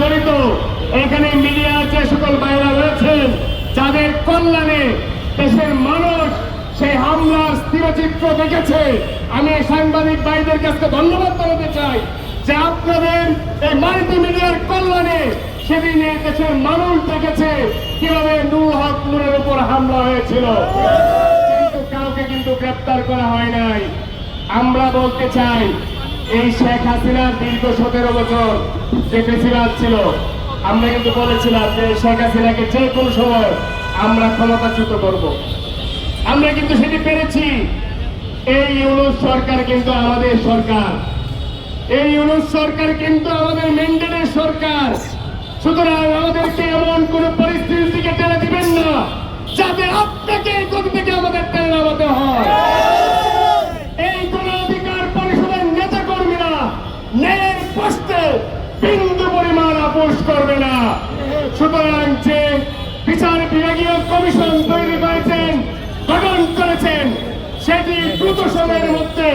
জড়িত, এখানে মিডিয়ার যে সকল ভাইরা রয়েছেন, যাদের কল্যাণে দেশের মানুষ সেই হামলার স্থিরচিত্র দেখেছে, আমি এই সাংবাদিক ভাইদের কাছে ধন্যবাদ জানাতে চাই যে আপনাদের এই মাল্টি মিডিয়ার কল্যাণে সেদিনে দেশের মানুষ দেখেছে কিভাবে নূর হক নূরের উপর হামলা হয়েছিল, কিন্তু কাউকে কিন্তু গ্রেপ্তার করা হয় নাই। আমরা বলতে চাই, এই শেখ হাসিনার দীর্ঘ 17 বছর যে ফেসিবাদ ছিল, আমরা কিন্তু বলেছিলাম যে শেখ হাসিনাকে যে কোনো সময় আমরা ক্ষমতাচ্যুত করব। আমরা কিন্তু সেটি পেরেছি। এই ইউনূস সরকার কিন্তু আমাদের সরকার, এই ইউনূস সরকার কিন্তু আমাদের ম্যান্ডেটের সরকার। সুতরাং আমাদেরকে এমন কোন পরিস্থিতির দিকে টেনে দিবেন না যাতে আপনাকে এই গতি থেকে আমাদের টেনে নামাতে হয়। এই গণ অধিকার পরিষদের নেতা কর্মীরা ন্যায়ের প্রশ্নে বিন্দু পরিমাণ আপোষ করবে না। সুতরাং যে বিচার বিভাগীয় কমিশন তৈরি করেছেন, গঠন করেছেন, সেটি দ্রুত সময়ের মধ্যে